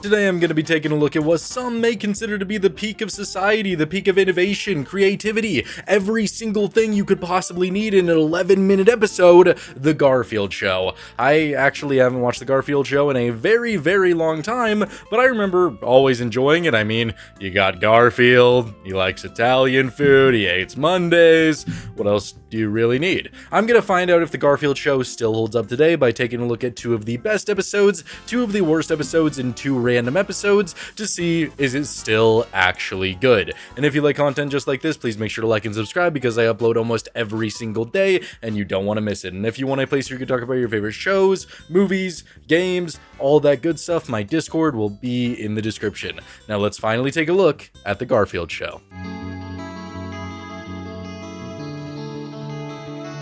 Today I'm going to be taking a look at what some may consider to be the peak of society, the peak of innovation, creativity, every single thing you could possibly need in an 11-minute episode, The Garfield Show. I actually haven't watched The Garfield Show in a very, very long time, but I remember always enjoying it. I mean, you got Garfield, he likes Italian food, he hates Mondays. What else do you really need? I'm going to find out if The Garfield Show still holds up today by taking a look at 2 of the best episodes, 2 of the worst episodes, and 2 random episodes to see is it still actually good. And if you like content just like this, please make sure to like and subscribe because I upload almost every single day and you don't want to miss it. And if you want a place where you can talk about your favorite shows, movies, games, all that good stuff, my Discord will be in the description. Now let's finally take a look at The Garfield Show.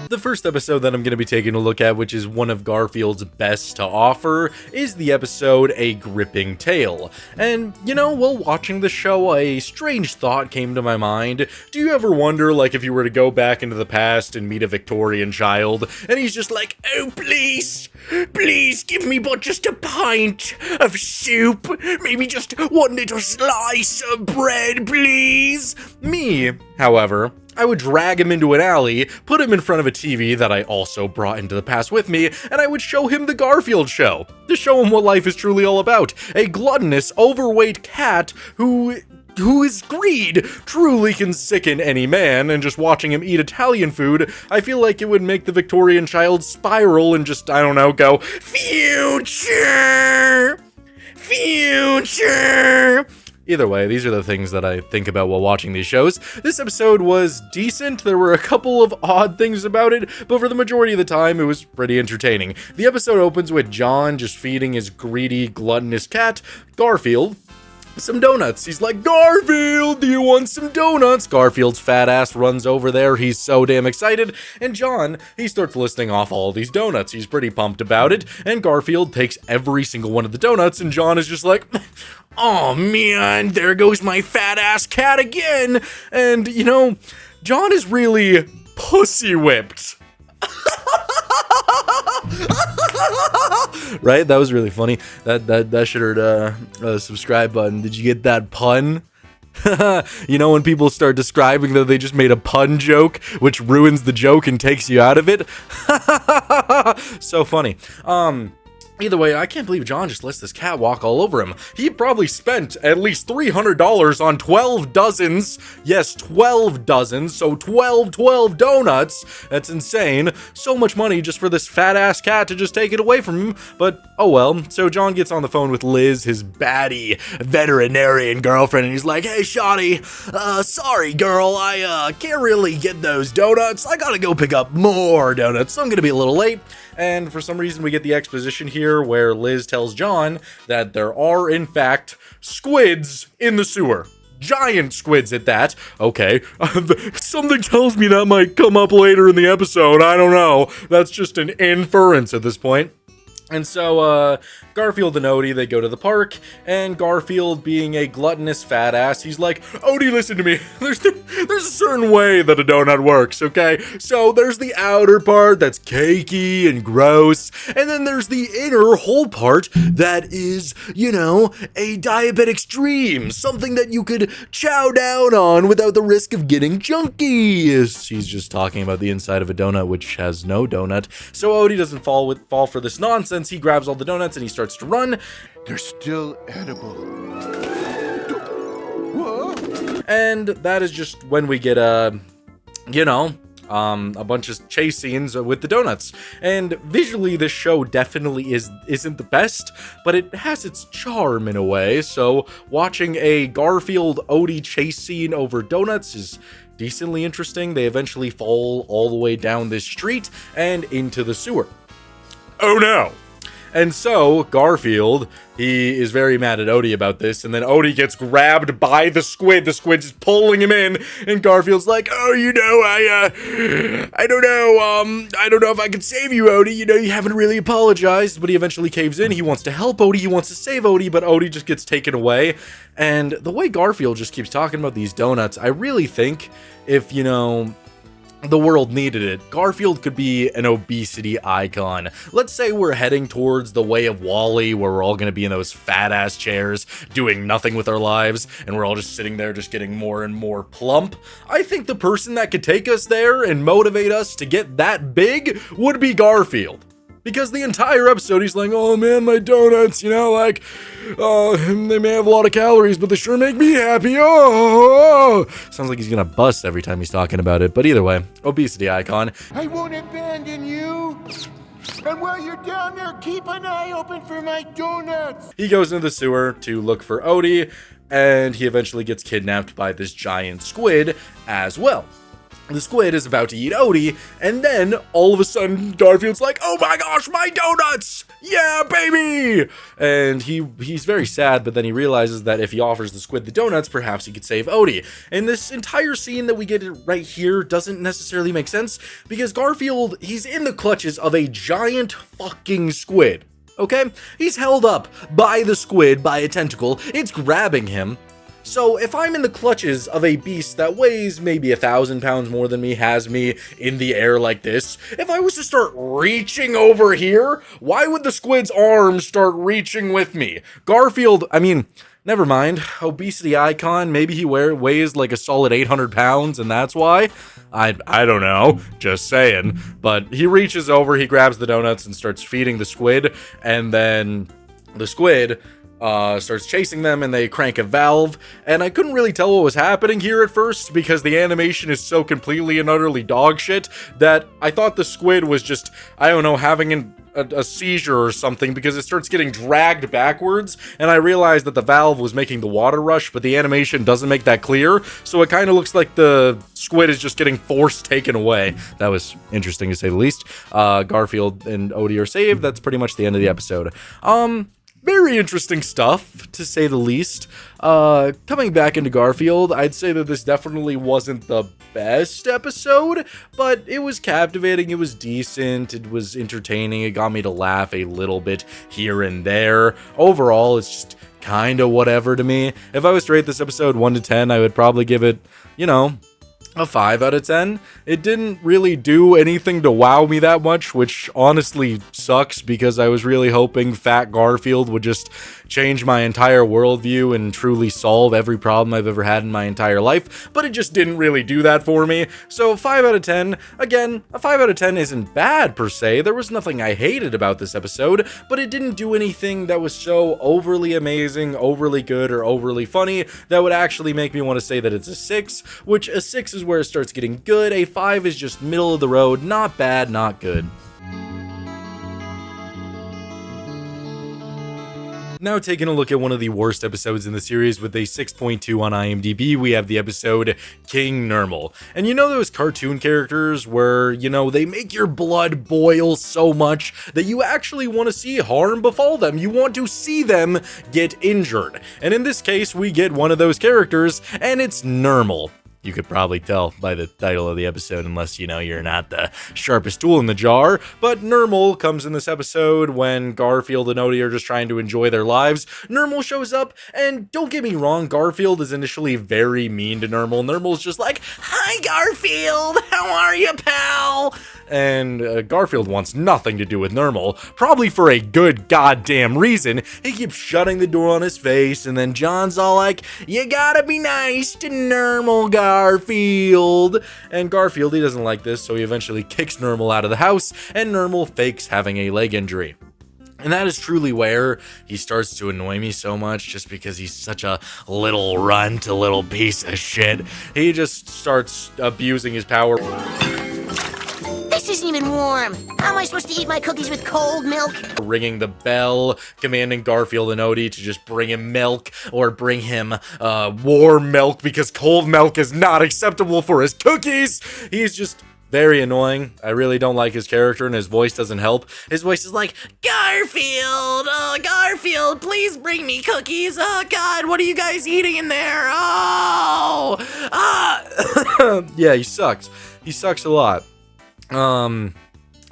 The first episode that I'm going to be taking a look at, which is one of Garfield's best to offer, is the episode A Gripping Tale. And, you know, while watching the show, a strange thought came to my mind. Do you ever wonder, like, if you were to go back into the past and meet a Victorian child, and he's just like, "Oh, please, please give me but just a pint of soup, maybe just one little slice of bread, please." Me, however, I would drag him into an alley, put him in front of a TV that I also brought into the past with me, and I would show him The Garfield Show, to show him what life is truly all about. A gluttonous, overweight cat whose greed truly can sicken any man, and just watching him eat Italian food, I feel like it would make the Victorian child spiral and just, I don't know, go, "Future! Future!" Either way, these are the things that I think about while watching these shows. This episode was decent. There were a couple of odd things about it, but for the majority of the time, it was pretty entertaining. The episode opens with John just feeding his greedy, gluttonous cat, Garfield, some donuts. He's like, "Garfield, do you want some donuts?" Garfield's fat ass runs over there. He's so damn excited. And John, he starts listing off all these donuts. He's pretty pumped about it. And Garfield takes every single one of the donuts. And John is just like, "Oh man, there goes my fat ass cat again." And, you know, John is really pussy whipped. Right? That was really funny. That should hurt a subscribe button. Did you get that pun? You know when people start describing that they just made a pun joke, which ruins the joke and takes you out of it? So funny. Either way, I can't believe John just lets this cat walk all over him. He probably spent at least $300 on 12 dozens. Yes, 12 dozens, so 12 donuts. That's insane. So much money just for this fat-ass cat to just take it away from him. But, oh well. So John gets on the phone with Liz, his baddie veterinarian girlfriend, and he's like, "Hey, Shawty, sorry, girl, I can't really get those donuts. I gotta go pick up more donuts, so I'm gonna be a little late." And for some reason, we get the exposition here where Liz tells John that there are, in fact, squids in the sewer. Giant squids at that. Okay, something tells me that might come up later in the episode. I don't know. That's just an inference at this point. And so, Garfield and Odie, they go to the park, and Garfield, being a gluttonous fat ass, he's like, "Odie, listen to me. There's a certain way that a donut works, okay? So there's the outer part that's cakey and gross, and then there's the inner whole part that is, you know, a diabetic dream, something that you could chow down on without the risk of getting junkies." He's just talking about the inside of a donut, which has no donut. So Odie doesn't fall for this nonsense. He grabs all the donuts and he starts to run. They're still edible. And that is just when we get a bunch of chase scenes with the donuts. And visually, this show definitely isn't the best, but it has its charm in a way. So watching a Garfield Odie chase scene over donuts is decently interesting. They eventually fall all the way down this street and into the sewer. Oh no! And so, Garfield, he is very mad at Odie about this, and then Odie gets grabbed by the squid. The squid's just pulling him in, and Garfield's like, "Oh, you know, I don't know if I can save you, Odie. You know, you haven't really apologized." But he eventually caves in. He wants to help Odie. He wants to save Odie, but Odie just gets taken away. And the way Garfield just keeps talking about these donuts, I really think if, you know, the world needed it. Garfield could be an obesity icon. Let's say we're heading towards the way of Wall-E, where we're all going to be in those fat-ass chairs, doing nothing with our lives, and we're all just sitting there just getting more and more plump. I think the person that could take us there and motivate us to get that big would be Garfield. Because the entire episode, he's like, oh man, my donuts, you know, like, they may have a lot of calories, but they sure make me happy. Oh. Sounds like he's gonna bust every time he's talking about it. But either way, obesity icon. I won't abandon you. And while you're down there, keep an eye open for my donuts. He goes into the sewer to look for Odie, and he eventually gets kidnapped by this giant squid as well. The squid is about to eat Odie, and then, all of a sudden, Garfield's like, oh my gosh, my donuts! Yeah, baby! And he's very sad, but then he realizes that if he offers the squid the donuts, perhaps he could save Odie. And this entire scene that we get right here doesn't necessarily make sense, because Garfield, he's in the clutches of a giant fucking squid. Okay? He's held up by the squid, by a tentacle, it's grabbing him. So if I'm in the clutches of a beast that weighs maybe 1,000 pounds more than me, has me in the air like this, if I was to start reaching over here, why would the squid's arms start reaching with me? Garfield, I mean, never mind, obesity icon, maybe he weighs like a solid 800 pounds and that's why? I don't know, just saying. But he reaches over, he grabs the donuts and starts feeding the squid, and then the squid starts chasing them, and they crank a valve, and I couldn't really tell what was happening here at first because the animation is so completely and utterly dog shit that I thought the squid was just, I don't know, having a seizure or something, because it starts getting dragged backwards, and I realized that the valve was making the water rush, but the animation doesn't make that clear, so it kind of looks like the squid is just getting force taken away. That was interesting to say the least. Garfield and Odie are saved. That's pretty much the end of the episode. Very interesting stuff, to say the least. Coming back into Garfield, I'd say that this definitely wasn't the best episode, but it was captivating, it was decent, it was entertaining, it got me to laugh a little bit here and there. Overall, it's just kind of whatever to me. If I was to rate this episode 1 to 10, I would probably give it, you know, a 5 out of 10. It didn't really do anything to wow me that much, which honestly sucks because I was really hoping Fat Garfield would just change my entire worldview and truly solve every problem I've ever had in my entire life, but it just didn't really do that for me. So 5 out of 10, again, a 5 out of 10 isn't bad per se. There was nothing I hated about this episode, but it didn't do anything that was so overly amazing, overly good, or overly funny that would actually make me want to say that it's a 6, which a 6 is where it starts getting good. A 5 is just middle of the road, not bad, not good. Now taking a look at one of the worst episodes in the series with a 6.2 on IMDb, we have the episode King Nermal. And you know those cartoon characters where, you know, they make your blood boil so much that you actually want to see harm befall them. You want to see them get injured. And in this case, we get one of those characters, and it's Nermal. You could probably tell by the title of the episode, unless, you know, you're not the sharpest tool in the jar. But Nermal comes in this episode when Garfield and Odie are just trying to enjoy their lives. Nermal shows up, and don't get me wrong, Garfield is initially very mean to Nermal. Nermal's just like, "Hi, Garfield! How are you, pal?" And Garfield wants nothing to do with Nermal, probably for a good goddamn reason. He keeps shutting the door on his face, and then John's all like, "You gotta be nice to Nermal, Garfield." And Garfield, he doesn't like this, so he eventually kicks Nermal out of the house, and Nermal fakes having a leg injury. And that is truly where he starts to annoy me so much, just because he's such a little runt, a little piece of shit. He just starts abusing his power. This isn't even warm. How am I supposed to eat my cookies with cold milk? Ringing the bell, commanding Garfield and Odie to just bring him milk, or bring him warm milk, because cold milk is not acceptable for his cookies. He's just very annoying. I really don't like his character, and his voice doesn't help. His voice is like, "Garfield, Garfield, please bring me cookies. Oh God, what are you guys eating in there? Oh, ah." Yeah, he sucks. He sucks a lot.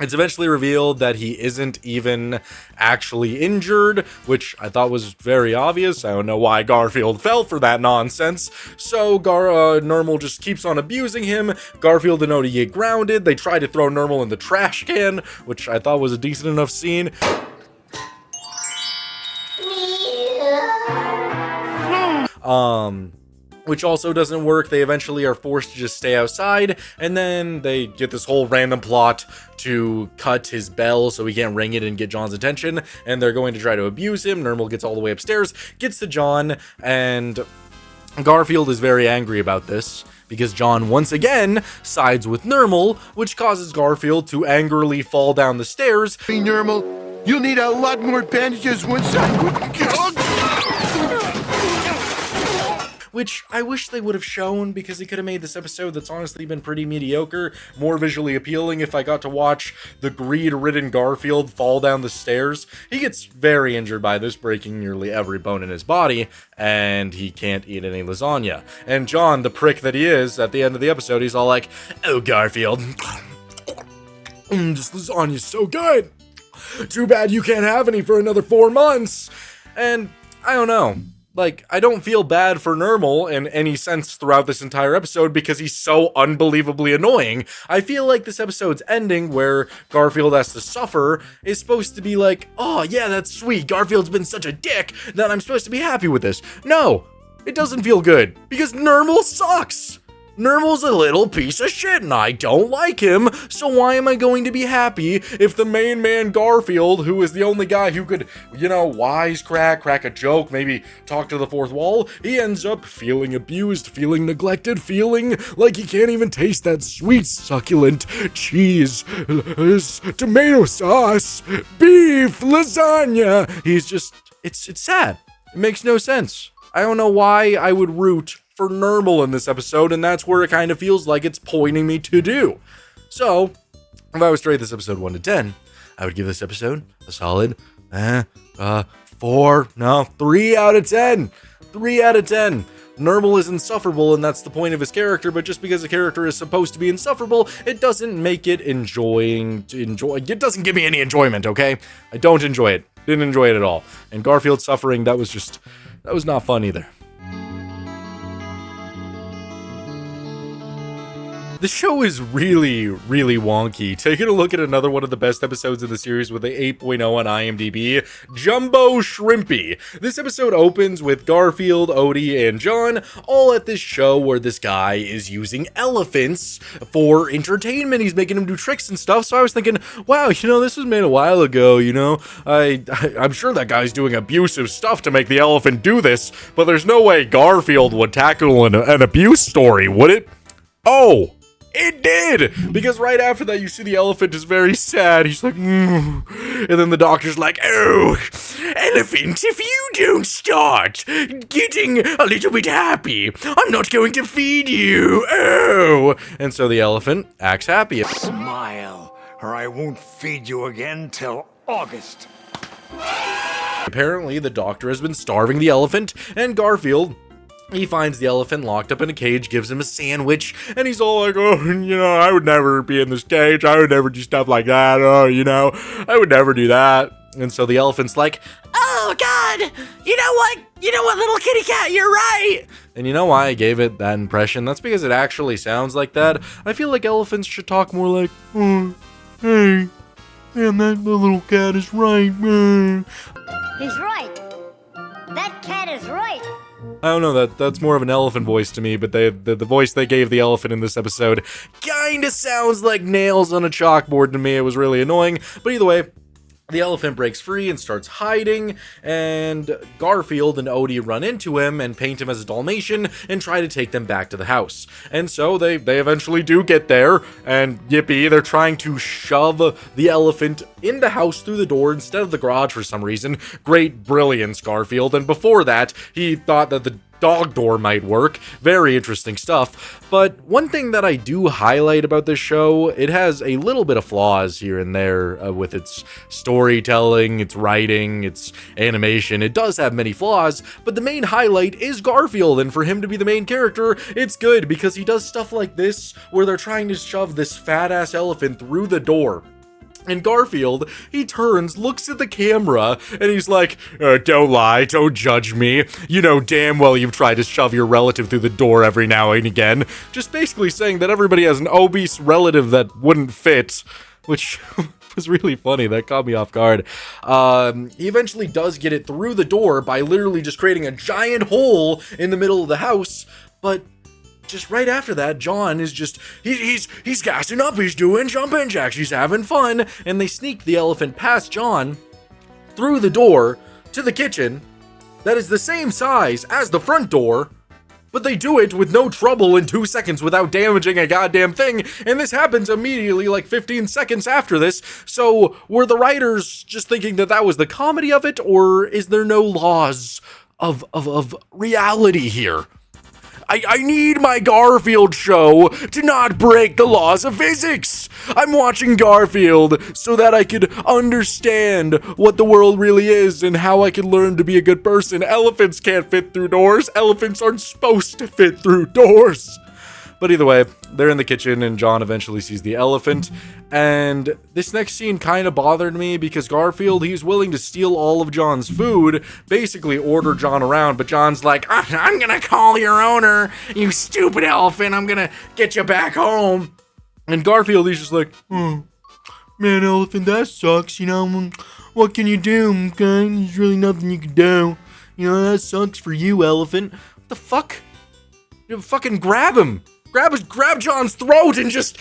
It's eventually revealed that he isn't even actually injured, which I thought was very obvious. I don't know why Garfield fell for that nonsense. So Normal just keeps on abusing him. Garfield and Odie get grounded. They try to throw Normal in the trash can, which I thought was a decent enough scene. Which also doesn't work. They eventually are forced to just stay outside, and then they get this whole random plot to cut his bell so he can't ring it and get John's attention, and they're going to try to abuse him. Normal gets all the way upstairs, gets to John, and Garfield is very angry about this because John once again sides with Normal, which causes Garfield to angrily fall down the stairs. Hey, Normal, you'll need a lot more bandages once which I wish they would have shown, because it could have made this episode that's honestly been pretty mediocre more visually appealing if I got to watch the greed-ridden Garfield fall down the stairs. He gets very injured by this, breaking nearly every bone in his body, and he can't eat any lasagna. And John, the prick that he is, at the end of the episode, he's all like, "Oh, Garfield, this lasagna's so good. Too bad you can't have any for another 4 months." And I don't know. Like, I don't feel bad for Normal in any sense throughout this entire episode because he's so unbelievably annoying. I feel like this episode's ending, where Garfield has to suffer, is supposed to be like, oh yeah, that's sweet, Garfield's been such a dick that I'm supposed to be happy with this. No, it doesn't feel good, because Normal sucks. Normal's a little piece of shit and I don't like him, so why am I going to be happy if the main man Garfield, who is the only guy who could, wisecrack, crack a joke, maybe talk to the fourth wall, he ends up feeling abused, feeling neglected, feeling like he can't even taste that sweet, succulent cheese, tomato sauce, beef, lasagna. He's just, it's sad. It makes no sense. I don't know why I would root for Normal in this episode, and that's where it kind of feels like it's pointing me to do. So, if I was to rate this episode 1 to 10, I would give this episode a solid 3 out of 10. 3 out of 10. Normal is insufferable, and that's the point of his character, but just because a character is supposed to be insufferable, it doesn't make it it doesn't give me any enjoyment, okay? I don't enjoy it. Didn't enjoy it at all. And Garfield suffering, that was not fun either. The show is really, really wonky. Taking a look at another one of the best episodes of the series with an 8.0 on IMDb, Jumbo Shrimpy. This episode opens with Garfield, Odie, and John all at this show where this guy is using elephants for entertainment. He's making them do tricks and stuff, so I was thinking, wow, this was made a while ago, I'm sure that guy's doing abusive stuff to make the elephant do this, but there's no way Garfield would tackle an abuse story, would it? Oh! It did! Because right after that, you see the elephant is very sad. He's like, and then the doctor's like, oh, elephant, if you don't start getting a little bit happy, I'm not going to feed you. Oh! And so the elephant acts happy. Smile, or I won't feed you again till August. Apparently, the doctor has been starving the elephant, and Garfield, he finds the elephant locked up in a cage, gives him a sandwich, and he's all like, oh, I would never be in this cage. I would never do stuff like that. Oh, I would never do that. And so the elephant's like, oh, God, you know what, little kitty cat, you're right. And you know why I gave it that impression? That's because it actually sounds like that. I feel like elephants should talk more like, oh, hey, man, that little cat is right. He's right. That cat is right. I don't know, that's more of an elephant voice to me, but the voice they gave the elephant in this episode kinda sounds like nails on a chalkboard to me. It was really annoying, but either way, the elephant breaks free and starts hiding, and Garfield and Odie run into him and paint him as a Dalmatian and try to take them back to the house. And so they eventually do get there, and yippee, they're trying to shove the elephant in the house through the door instead of the garage for some reason. Great brilliance, Garfield. And before that, he thought that the dog door might work. Very interesting stuff. But one thing that I do highlight about this show, it has a little bit of flaws here and there with its storytelling, its writing, its animation. It does have many flaws, but the main highlight is Garfield, and for him to be the main character, it's good because he does stuff like this where they're trying to shove this fat ass elephant through the door. And Garfield, he turns, looks at the camera, and he's like, don't lie, don't judge me. You know damn well you've tried to shove your relative through the door every now and again. Just basically saying that everybody has an obese relative that wouldn't fit, which was really funny. That caught me off guard. He eventually does get it through the door by literally just creating a giant hole in the middle of the house, but just right after that, John is just, he's gassing up, he's doing jumping jacks, he's having fun, and they sneak the elephant past John through the door to the kitchen that is the same size as the front door, but they do it with no trouble in 2 seconds without damaging a goddamn thing, and this happens immediately like 15 seconds after this. So were the writers just thinking that that was the comedy of it, or is there no laws of reality here? I need my Garfield show to not break the laws of physics. I'm watching Garfield so that I could understand what the world really is and how I can learn to be a good person. Elephants can't fit through doors. Elephants aren't supposed to fit through doors. But either way, they're in the kitchen and John eventually sees the elephant. And this next scene kind of bothered me because Garfield, he's willing to steal all of John's food, basically order John around, but John's like, I'm gonna call your owner, you stupid elephant, I'm gonna get you back home. And Garfield, he's just like, man, elephant, that sucks, you know, what can you do, okay, there's really nothing you can do, you know, that sucks for you, elephant. What the fuck? You fucking grab him. Grab John's throat and just...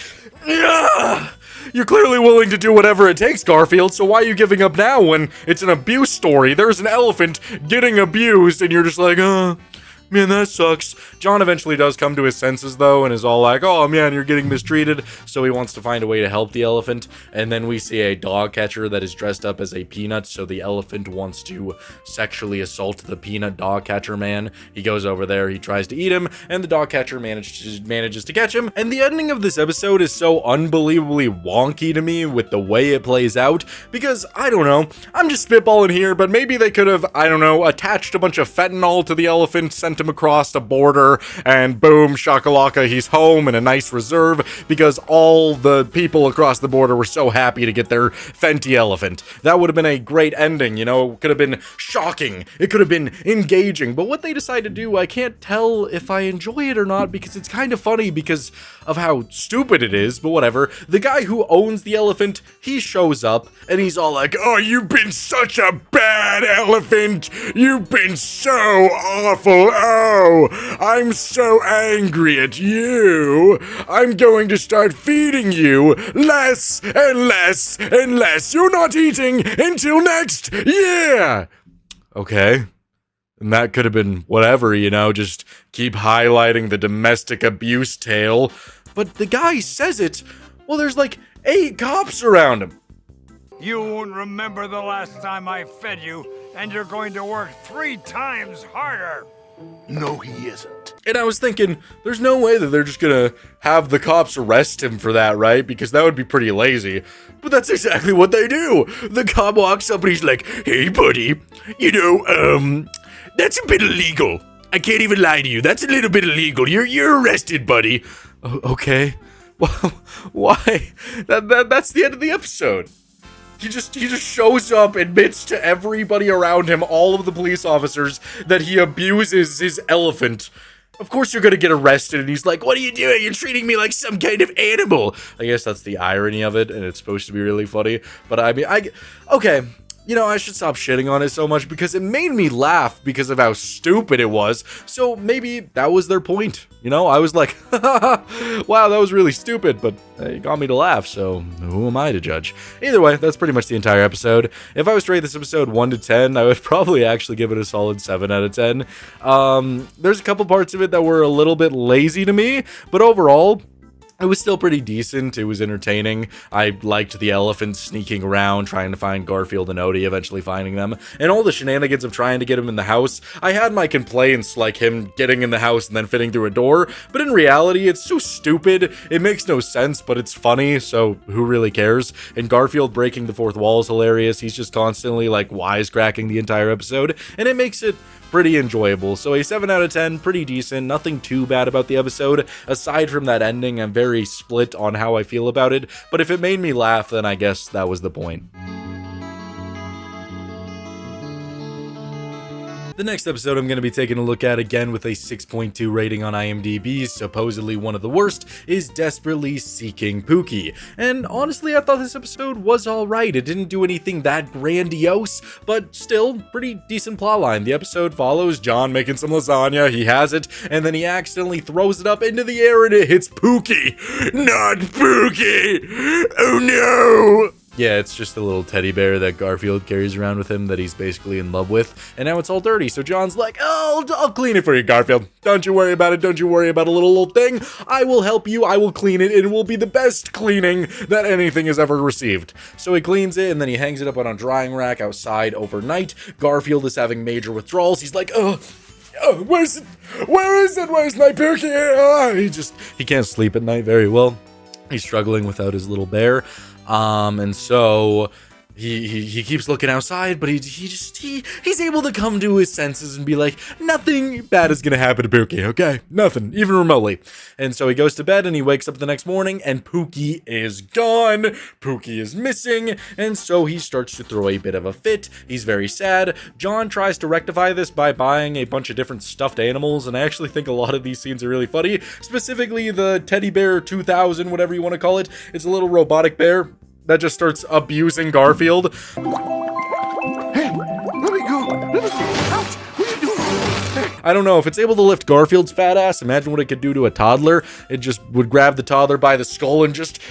You're clearly willing to do whatever it takes, Garfield, so why are you giving up now when it's an abuse story? There's an elephant getting abused and you're just like, man, that sucks. John eventually does come to his senses, though, and is all like, oh, man, you're getting mistreated. So he wants to find a way to help the elephant. And then we see a dog catcher that is dressed up as a peanut. So the elephant wants to sexually assault the peanut dog catcher man. He goes over there, he tries to eat him, and the dog catcher manages to catch him. And the ending of this episode is so unbelievably wonky to me with the way it plays out. Because, I don't know, I'm just spitballing here, but maybe they could have, I don't know, attached a bunch of fentanyl to the elephant, sent him across a border, and boom, shakalaka, he's home in a nice reserve because all the people across the border were so happy to get their Fenty elephant. That would have been a great ending, you know, it could have been shocking, it could have been engaging, but what they decide to do, I can't tell if I enjoy it or not because it's kind of funny because of how stupid it is, but whatever. The guy who owns the elephant, he shows up and he's all like, oh, you've been such a bad elephant, you've been so awful, oh, I'm so angry at you. I'm going to start feeding you less and less and less. You're not eating until next year. Okay. And that could have been whatever, you know, just keep highlighting the domestic abuse tale. But the guy says it, well, there's like 8 cops around him. You won't remember the last time I fed you, and you're going to work 3 times harder. No, he isn't. And I was thinking, there's no way that they're just gonna have the cops arrest him for that, right? Because that would be pretty lazy. But that's exactly what they do. The cop walks up and he's like, hey, buddy, you know, that's a bit illegal. I can't even lie to you. That's a little bit illegal. You're arrested, buddy. Okay. Well, why? That's the end of the episode. He just shows up, admits to everybody around him, all of the police officers, that he abuses his elephant. Of course you're gonna get arrested, and he's like, what are you doing? You're treating me like some kind of animal. I guess that's the irony of it, and it's supposed to be really funny. But I mean, okay. You know, I should stop shitting on it so much because it made me laugh because of how stupid it was. So maybe that was their point. You know, I was like, wow, that was really stupid, but it got me to laugh. So who am I to judge? Either way, that's pretty much the entire episode. If I was to rate this episode 1 to 10, I would probably actually give it a solid 7 out of 10. There's a couple parts of it that were a little bit lazy to me, but overall, it was still pretty decent. It was entertaining. I liked the elephants sneaking around, trying to find Garfield and Odie, eventually finding them. And all the shenanigans of trying to get him in the house. I had my complaints, like him getting in the house and then fitting through a door. But in reality, it's so stupid. It makes no sense, but it's funny, so who really cares? And Garfield breaking the fourth wall is hilarious. He's just constantly, like, wisecracking the entire episode. And it makes it pretty enjoyable. So a 7 out of 10, pretty decent, nothing too bad about the episode. Aside from that ending, I'm very split on how I feel about it, but if it made me laugh, then I guess that was the point. The next episode I'm going to be taking a look at, again with a 6.2 rating on IMDb, supposedly one of the worst, is Desperately Seeking Pookie. And honestly, I thought this episode was alright. It didn't do anything that grandiose, but still, pretty decent plotline. The episode follows John making some lasagna, he has it, and then he accidentally throws it up into the air and it hits Pookie. Not Pookie! Oh no! Yeah, it's just a little teddy bear that Garfield carries around with him that he's basically in love with, and now it's all dirty, so John's like, oh, I'll clean it for you, Garfield. Don't you worry about it, don't you worry about a little old thing. I will help you, I will clean it, and it will be the best cleaning that anything has ever received. So he cleans it, and then he hangs it up on a drying rack outside overnight. Garfield is having major withdrawals. He's like, where's it? Where is it? Where's my Pookie? He can't sleep at night very well. He's struggling without his little bear. And so he keeps looking outside, but he's able to come to his senses and be like, nothing bad is gonna happen to Pookie, okay? Nothing, even remotely. And so he goes to bed and he wakes up the next morning and Pookie is gone. Pookie is missing, and so he starts to throw a bit of a fit. He's very sad. John tries to rectify this by buying a bunch of different stuffed animals, and I actually think a lot of these scenes are really funny. Specifically the Teddy Bear 2000, whatever you want to call it. It's a little robotic bear that just starts abusing Garfield. Hey, let me go. Ouch, what are you doing? Hey. I don't know, if it's able to lift Garfield's fat ass, imagine what it could do to a toddler. It just would grab the toddler by the skull and just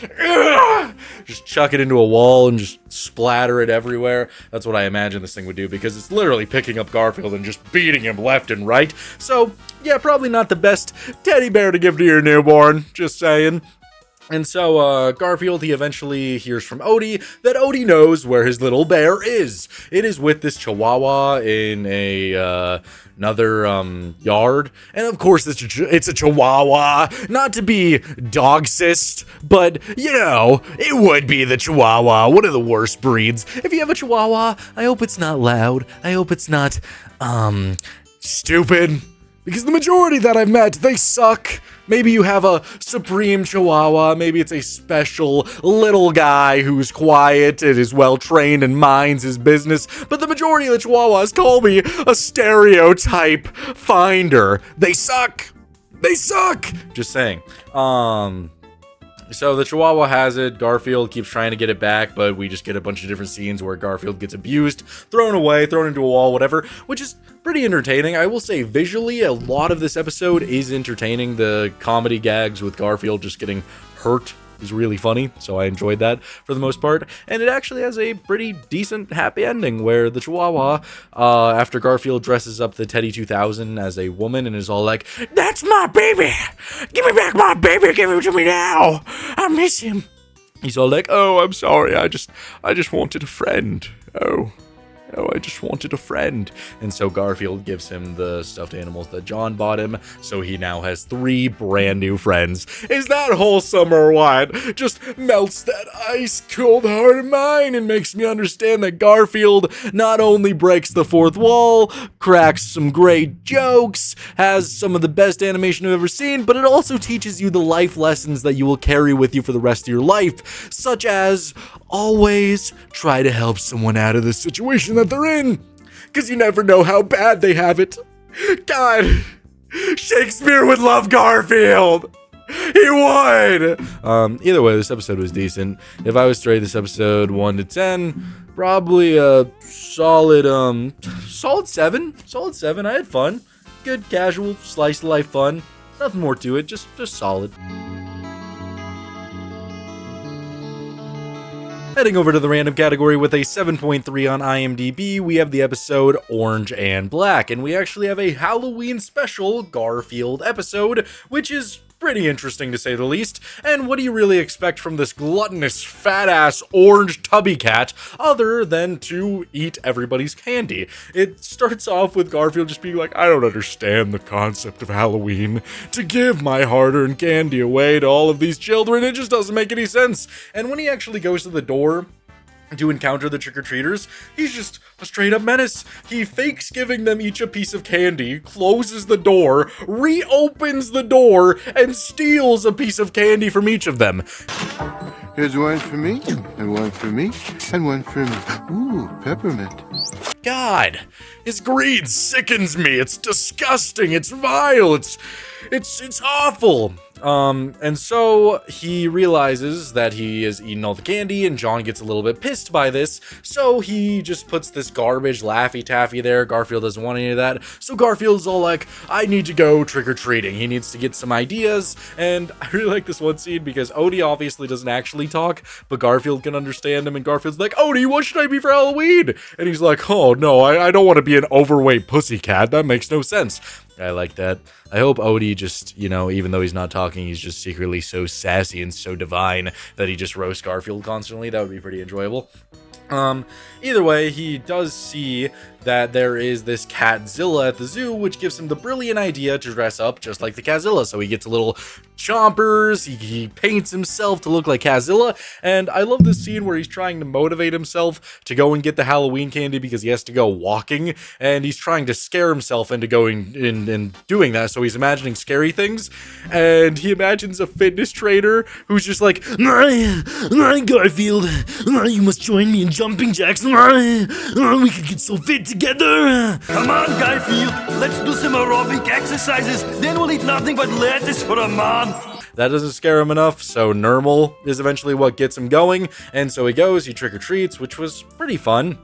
chuck it into a wall and just splatter it everywhere. That's what I imagine this thing would do, because it's literally picking up Garfield and just beating him left and right. So, yeah, probably not the best teddy bear to give to your newborn, just saying. And so, Garfield, he eventually hears from Odie that Odie knows where his little bear is. It is with this chihuahua in another yard. And of course, it's a chihuahua. Not to be dogsist, but, you know, it would be the chihuahua. One of the worst breeds. If you have a chihuahua, I hope it's not loud. I hope it's not, stupid. Because the majority that I've met, they suck. Maybe you have a supreme chihuahua. Maybe it's a special little guy who's quiet and is well-trained and minds his business. But the majority of the chihuahuas call me a stereotype finder. They suck. They suck. Just saying. So the chihuahua has it. Garfield keeps trying to get it back, but we just get a bunch of different scenes where Garfield gets abused, thrown away, thrown into a wall, whatever, which is pretty entertaining. I will say visually, a lot of this episode is entertaining. The comedy gags with Garfield just getting hurt is really funny, so I enjoyed that for the most part. And it actually has a pretty decent happy ending where the chihuahua, after Garfield dresses up the Teddy 2000 as a woman and is all like, "That's my baby! Give me back my baby! Give him to me now! I miss him!" He's all like, "Oh, I'm sorry, I just wanted a friend. Oh, I just wanted a friend." And so Garfield gives him the stuffed animals that John bought him, so he now has 3 brand new friends. Is that wholesome or what? Just melts that ice cold heart of mine and makes me understand that Garfield not only breaks the fourth wall, cracks some great jokes, has some of the best animation I've ever seen, but it also teaches you the life lessons that you will carry with you for the rest of your life, such as always try to help someone out of the situation that they're in, because you never know how bad they have it. God, Shakespeare would love Garfield. He would. Either way, this episode was decent. If I was to rate this episode 1 to 10, probably a solid 7. Solid 7. I had fun. Good casual slice of life fun. Nothing more to it. Just solid. Heading over to the random category with a 7.3 on IMDb, we have the episode Orange and Black, and we actually have a Halloween special Garfield episode, which is pretty interesting to say the least. And what do you really expect from this gluttonous, fat-ass, orange tubby cat other than to eat everybody's candy? It starts off with Garfield just being like, "I don't understand the concept of Halloween. To give my hard-earned candy away to all of these children, it just doesn't make any sense." And when he actually goes to the door to encounter the trick-or-treaters. He's just a straight-up menace. He fakes giving them each a piece of candy, closes the door, reopens the door, and steals a piece of candy from each of them. Here's one for me, and one for me, and one for me. Ooh, peppermint. God, his greed sickens me. It's disgusting. It's vile. It's awful. And so he realizes that he has eaten all the candy, and John gets a little bit pissed by this, so he just puts this garbage Laffy Taffy there. Garfield doesn't want any of that, so Garfield's all like, I need to go trick-or-treating. He needs to get some ideas, and I really like this one scene because Odie obviously doesn't actually talk, but Garfield can understand him, and Garfield's like, Odie, what should I be for Halloween? And he's like, oh no, I don't want to be an overweight pussycat. That makes no sense. I like that. I hope Odie just, even though he's not talking, he's just secretly so sassy and so divine that he just roasts Garfield constantly. That would be pretty enjoyable. Either way, he does see that there is this Catzilla at the zoo, which gives him the brilliant idea to dress up just like the Catzilla. So he gets a little chompers, he paints himself to look like Catzilla, and I love this scene where he's trying to motivate himself to go and get the Halloween candy because he has to go walking, and he's trying to scare himself into going in and doing that. So he's imagining scary things, and he imagines a fitness trainer who's just like, Garfield, you must join me in jumping jacks. We could get so fit together. Come on, Garfield. Let's do some aerobic exercises. Then we'll eat nothing but lettuce for a month. That doesn't scare him enough, so Normal is eventually what gets him going, and so he goes, he trick-or-treats, which was pretty fun.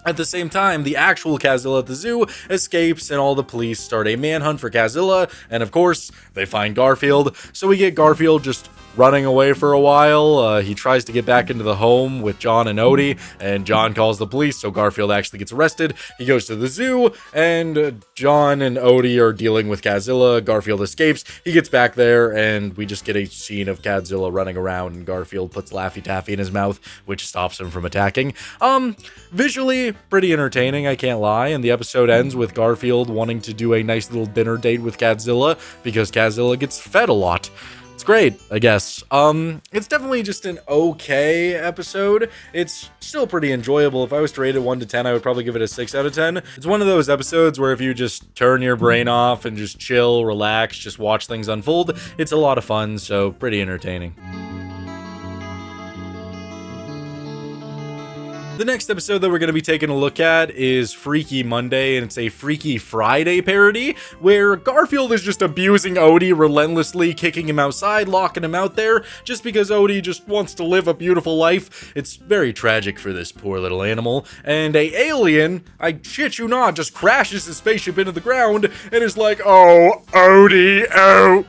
At the same time, the actual Catzilla at the zoo escapes, and all the police start a manhunt for Catzilla, and of course, they find Garfield, so we get Garfield just running away for a while. He tries to get back into the home with John and Odie, and John calls the police, so Garfield actually gets arrested. He goes to the zoo, and John and Odie are dealing with Catzilla. Garfield escapes. He gets back there, and we just get a scene of Catzilla running around, and Garfield puts Laffy Taffy in his mouth, which stops him from attacking. Visually, pretty entertaining, I can't lie, and the episode ends with Garfield wanting to do a nice little dinner date with Catzilla, because Catzilla gets fed a lot. It's great, I guess. It's definitely just an okay episode. It's still pretty enjoyable. If I was to rate it 1 to 10, I would probably give it a 6 out of 10. It's one of those episodes where if you just turn your brain off and just chill, relax, just watch things unfold, it's a lot of fun, so pretty entertaining. The next episode that we're going to be taking a look at is Freaky Monday, and it's a Freaky Friday parody where Garfield is just abusing Odie relentlessly, kicking him outside, locking him out there, just because Odie just wants to live a beautiful life. It's very tragic for this poor little animal, and a alien, I shit you not, just crashes his spaceship into the ground and is like, oh, Odie, oh.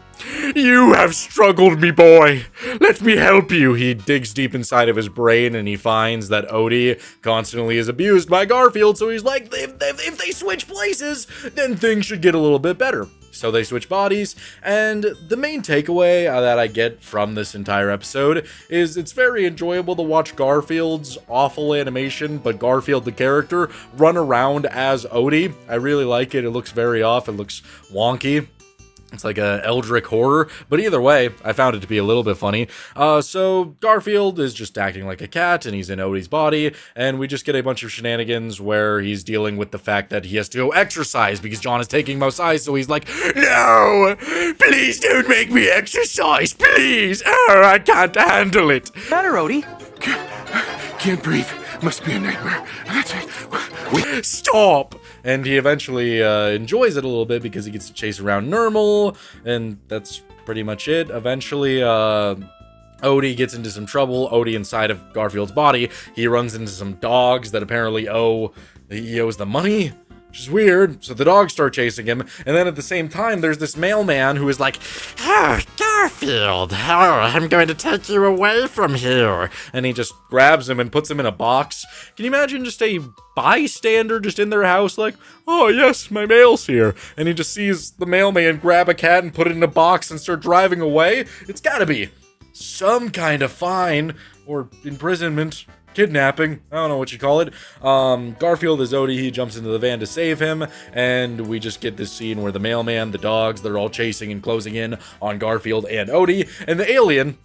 You have struggled, me boy. Let me help you. He digs deep inside of his brain and he finds that Odie constantly is abused by Garfield, so he's like, if they switch places, then things should get a little bit better. So they switch bodies, and the main takeaway that I get from this entire episode is it's very enjoyable to watch Garfield's awful animation, but Garfield the character, run around as Odie. I really like it. It looks very off. It looks wonky. It's like a Eldritch horror, but either way, I found it to be a little bit funny. So Garfield is just acting like a cat, and he's in Odie's body, and we just get a bunch of shenanigans where he's dealing with the fact that he has to go exercise because John is taking him outside, so he's like, no, please don't make me exercise, please. Oh, I can't handle it. Better, Odie. Can't breathe. Must be a nightmare. That's it. Stop! And he eventually enjoys it a little bit because he gets to chase around Normal, and that's pretty much it. Eventually, Odie gets into some trouble. Odie inside of Garfield's body. He runs into some dogs that apparently he owes them money, which is weird. So the dogs start chasing him, and then at the same time, there's this mailman who is like, Garfield, I'm going to take you away from here. And he just grabs him and puts him in a box. Can you imagine just a bystander just in their house like, oh yes, my mail's here. And he just sees the mailman grab a cat and put it in a box and start driving away? It's gotta be some kind of fine or imprisonment. Kidnapping, I don't know what you call it. Garfield is Odie, he jumps into the van to save him, and we just get this scene where the mailman, the dogs, they're all chasing and closing in on Garfield and Odie, and the alien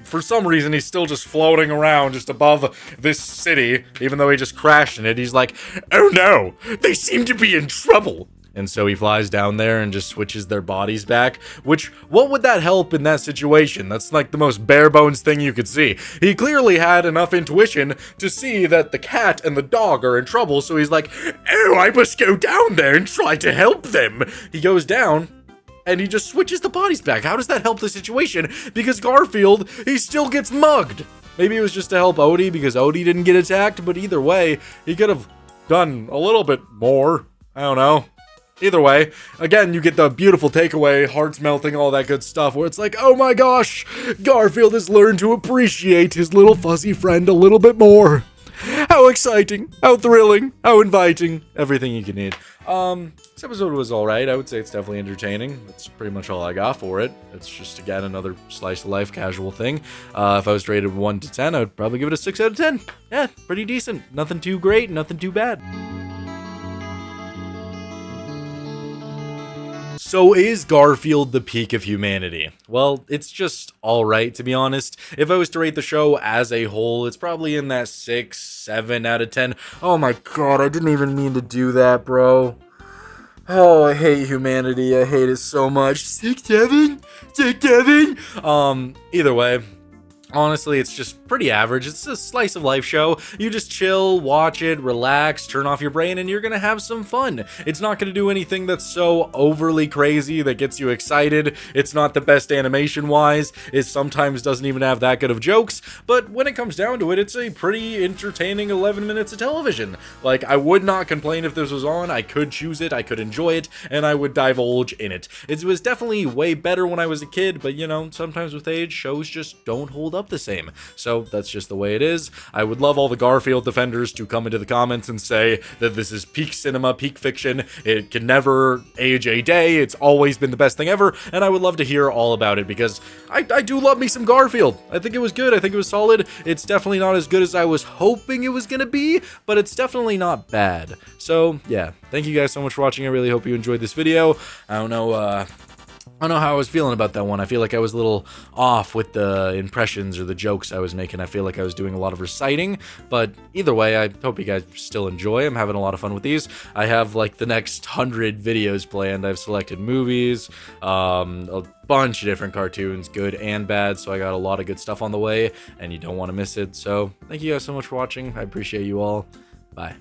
for some reason, he's still just floating around just above this city, even though he just crashed in it. He's like, oh no, they seem to be in trouble. And so he flies down there and just switches their bodies back, which, what would that help in that situation? That's like the most bare bones thing you could see. He clearly had enough intuition to see that the cat and the dog are in trouble, so he's like, oh, I must go down there and try to help them. He goes down, and he just switches the bodies back. How does that help the situation? Because Garfield, he still gets mugged. Maybe it was just to help Odie because Odie didn't get attacked, but either way, he could have done a little bit more. I don't know. Either way, again, you get the beautiful takeaway, hearts melting, all that good stuff, where it's like, oh my gosh, Garfield has learned to appreciate his little fuzzy friend a little bit more. How exciting, how thrilling, how inviting, everything you can need. This episode was alright. I would say it's definitely entertaining. That's pretty much all I got for it. It's just, again, another slice of life casual thing. If I was rated 1 to 10, I would probably give it a 6 out of 10. Yeah, pretty decent. Nothing too great, nothing too bad. So is Garfield the peak of humanity? Well, it's just alright, to be honest. If I was to rate the show as a whole, it's probably in that 6, 7 out of 10. Oh my god, I didn't even mean to do that, bro. Oh, I hate humanity. I hate it so much. 6, 7? 6, 7? Either way. Honestly, it's just pretty average. It's a slice of life show. You just chill, watch it, relax, turn off your brain, and you're gonna have some fun. It's not gonna do anything that's so overly crazy that gets you excited. It's not the best animation-wise. It sometimes doesn't even have that good of jokes, but when it comes down to it, it's a pretty entertaining 11 minutes of television. Like, I would not complain if this was on. I could choose it, I could enjoy it, and I would divulge in it. It was definitely way better when I was a kid, but you know, sometimes with age, shows just don't hold up the same. So that's just the way it is. I would love all the Garfield defenders to come into the comments and say that this is peak cinema, peak fiction. It can never age a day. It's always been the best thing ever. And I would love to hear all about it because I do love me some Garfield. I think it was good. I think it was solid. It's definitely not as good as I was hoping it was going to be, but it's definitely not bad. So yeah, thank you guys so much for watching. I really hope you enjoyed this video. I don't know how I was feeling about that one. I feel like I was a little off with the impressions or the jokes I was making. I feel like I was doing a lot of reciting, but either way, I hope you guys still enjoy. I'm having a lot of fun with these. I have like the next 100 videos planned. I've selected movies, a bunch of different cartoons, good and bad, so I got a lot of good stuff on the way, and you don't want to miss it. So thank you guys so much for watching. I appreciate you all. Bye.